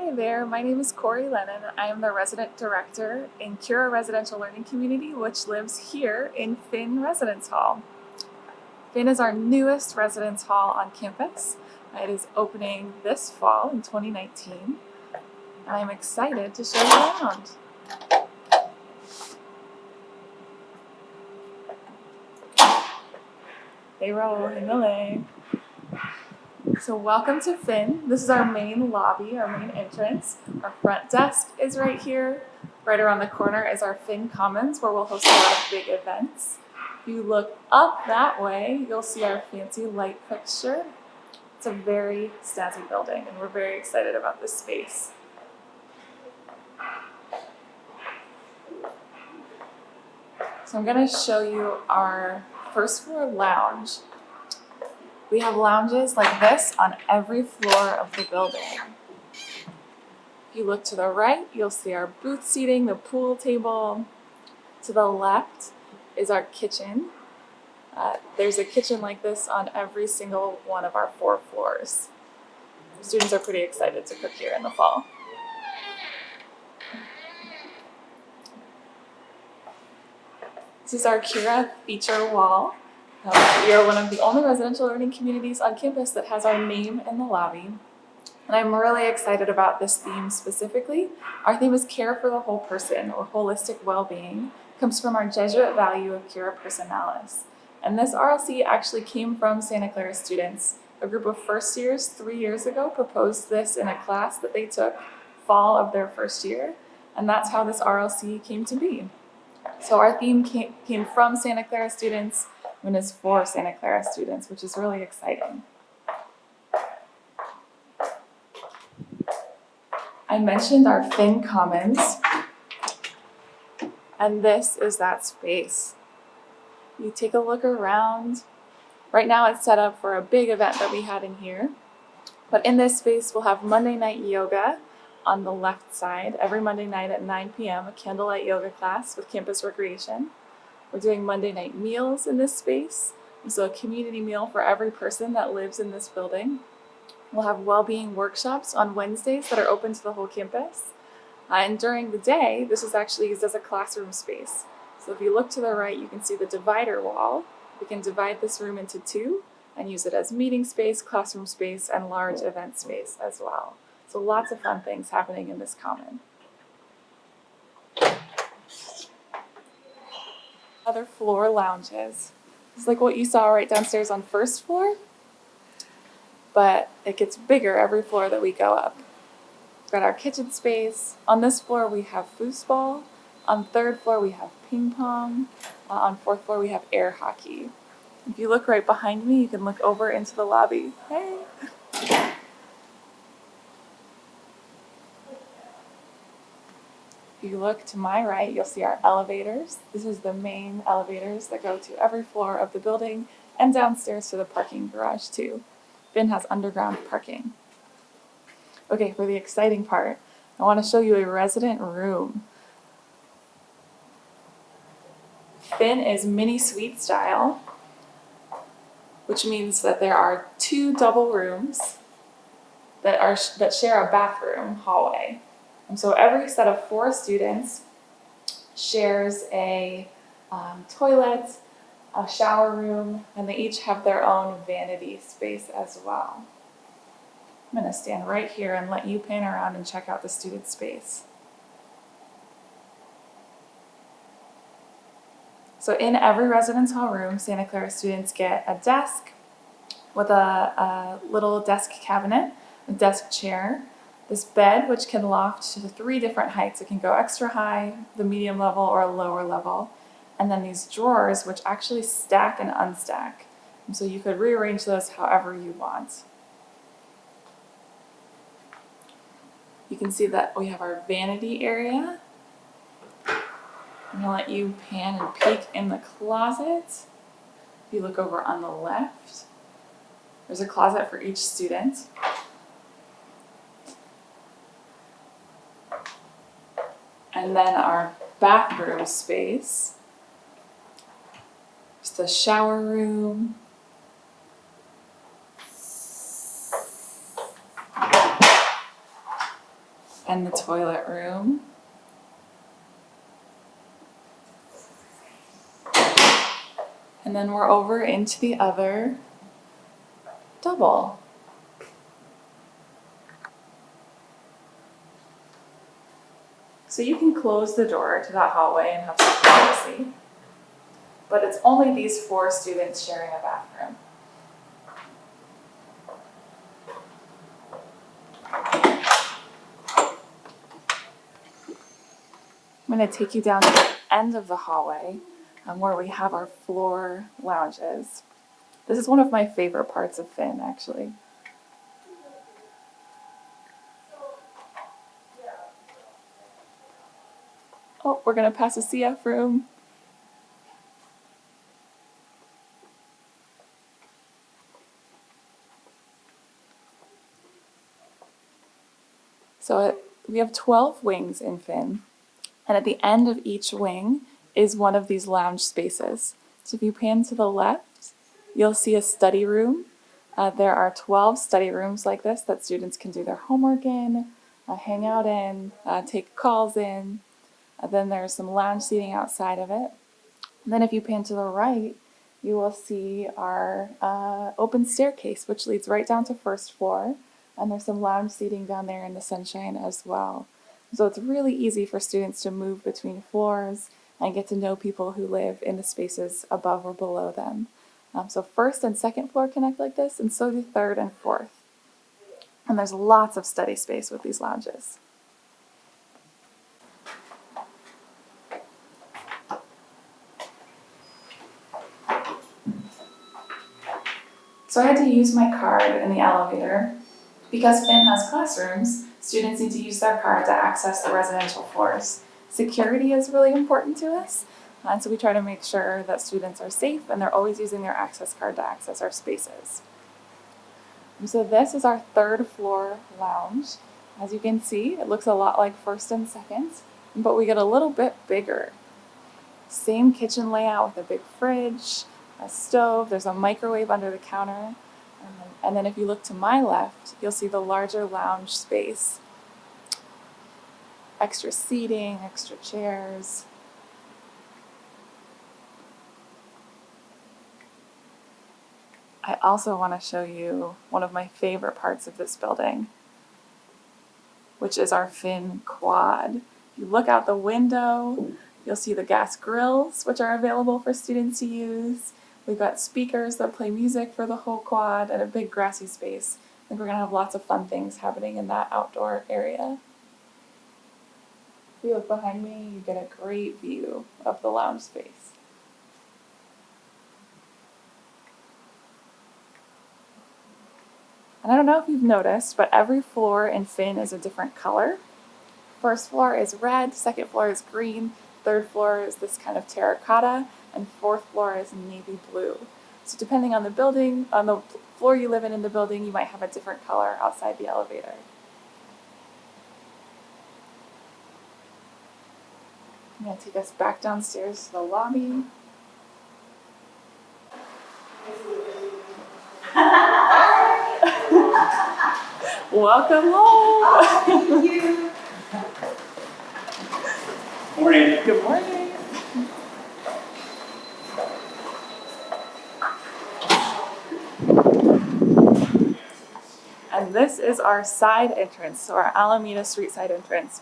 Hi there, my name is Kori Lennon. I am the Resident Director in Cura Residential Learning Community, which lives here in Finn Residence Hall. Finn is our newest residence hall on campus. It is opening this fall in 2019, and I'm excited to show you around. They roll in the lane. So welcome to Finn. This is our main lobby, our main entrance. Our front desk is right here. Right around the corner is our Finn Commons, where we'll host a lot of big events. If you look up that way, you'll see our fancy light fixture. It's a very snazzy building, and we're very excited about this space. So I'm going to show you our first floor lounge. We have lounges like this on every floor of the building. If you look to the right, you'll see our booth seating, the pool table. To the left is our kitchen. There's a kitchen like this on every single one of our 4 floors. Students are pretty excited to cook here in the fall. This is our Cura feature wall. We are one of the only residential learning communities on campus that has our name in the lobby. And I'm really excited about this theme specifically. Our theme is care for the whole person, or holistic well-being. It comes from our Jesuit value of Cura Personalis. And this RLC actually came from Santa Clara students. A group of first years 3 years ago proposed this in a class that they took fall of their first year. And that's how this RLC came to be. So our theme came from Santa Clara students and is for Santa Clara students, which is really exciting. I mentioned our Finn Commons, and this is that space. You take a look around. Right now it's set up for a big event that we had in here, but in this space we'll have Monday night yoga on the left side, every Monday night at 9 p.m., a candlelight yoga class with campus recreation. We're doing Monday night meals in this space, so a community meal for every person that lives in this building. We'll have well-being workshops on Wednesdays that are open to the whole campus. And during the day, this is actually used as a classroom space. So if you look to the right, you can see the divider wall. We can divide this room into 2 and use it as meeting space, classroom space, and large event space as well. So lots of fun things happening in this common. Other floor lounges. It's like what you saw right downstairs on first floor, but it gets bigger every floor that we go up. We've got our kitchen space. On this floor we have foosball. On 3rd floor we have ping pong. On 4th floor we have air hockey. If you look right behind me, you can look over into the lobby. Hey! If you look to my right, you'll see our elevators. This is the main elevators that go to every floor of the building and downstairs to the parking garage too. Finn has underground parking. Okay, for the exciting part, I want to show you a resident room. Finn is mini suite style, which means that there are 2 double rooms that share a bathroom hallway. And so every set of 4 students shares a toilet, a shower room, and they each have their own vanity space as well. I'm going to stand right here and let you pan around and check out the student space. So in every residence hall room, Santa Clara students get a desk with a little desk cabinet, a desk chair, this bed, which can loft to 3 different heights. It can go extra high, the medium level, or a lower level. And then these drawers, which actually stack and unstack. And so you could rearrange those however you want. You can see that we have our vanity area. I'm gonna let you pan and peek in the closet. If you look over on the left, there's a closet for each student. And then our bathroom space. It's the shower room. and the toilet room. And then we're over into the other double. So you can close the door to that hallway and have some privacy, but it's only these 4 students sharing a bathroom. I'm going to take you down to the end of the hallway where we have our floor lounges. This is one of my favorite parts of Finn, actually. Oh, we're going to pass a CF room. So we have 12 wings in Finn, and at the end of each wing is one of these lounge spaces. So if you pan to the left, you'll see a study room. There are 12 study rooms like this that students can do their homework in, hang out in, take calls in. Then there's some lounge seating outside of it. And then if you pan to the right, you will see our open staircase, which leads right down to first floor. And there's some lounge seating down there in the sunshine as well. So it's really easy for students to move between floors and get to know people who live in the spaces above or below them. So first and second floor connect like this, and so do third and fourth. And there's lots of study space with these lounges. So I had to use my card in the elevator. Because Finn has classrooms, students need to use their card to access the residential floors. Security is really important to us, and so we try to make sure that students are safe and they're always using their access card to access our spaces. And so this is our third floor lounge. As you can see, it looks a lot like first and second, but we get a little bit bigger. Same kitchen layout with a big fridge, a stove, there's a microwave under the counter. And then if you look to my left, you'll see the larger lounge space. Extra seating, extra chairs. I also want to show you one of my favorite parts of this building, which is our Finn quad. If you look out the window, you'll see the gas grills, which are available for students to use. We've got speakers that play music for the whole quad and a big grassy space. I think we're going to have lots of fun things happening in that outdoor area. If you look behind me, you get a great view of the lounge space. And I don't know if you've noticed, but every floor in Finn is a different color. First floor is red, second floor is green, third floor is this kind of terracotta, and fourth floor is navy blue. So depending on the building, on the floor you live in the building, you might have a different color outside the elevator. I'm going to take us back downstairs to the lobby. Welcome home! Thank you. Morning. Good morning. And this is our side entrance, so our Alameda street side entrance.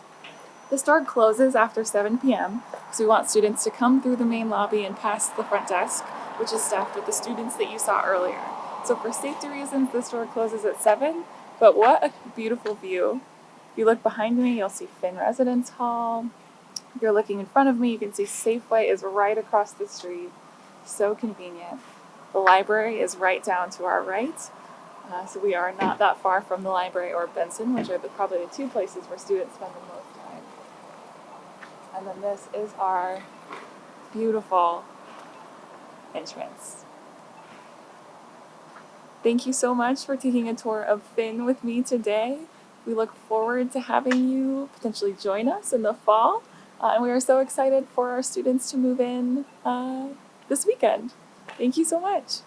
This door closes after 7 p.m., so we want students to come through the main lobby and past the front desk, which is staffed with the students that you saw earlier. So for safety reasons, this door closes at 7, but what a beautiful view. If you look behind me, you'll see Finn Residence Hall. If you're looking in front of me, you can see Safeway is right across the street. So convenient. The library is right down to our right. So we are not that far from the library or Benson, which are probably the two places where students spend the most time. And then this is our beautiful entrance. Thank you so much for taking a tour of Finn with me today. We look forward to having you potentially join us in the fall. And we are so excited for our students to move in this weekend. Thank you so much.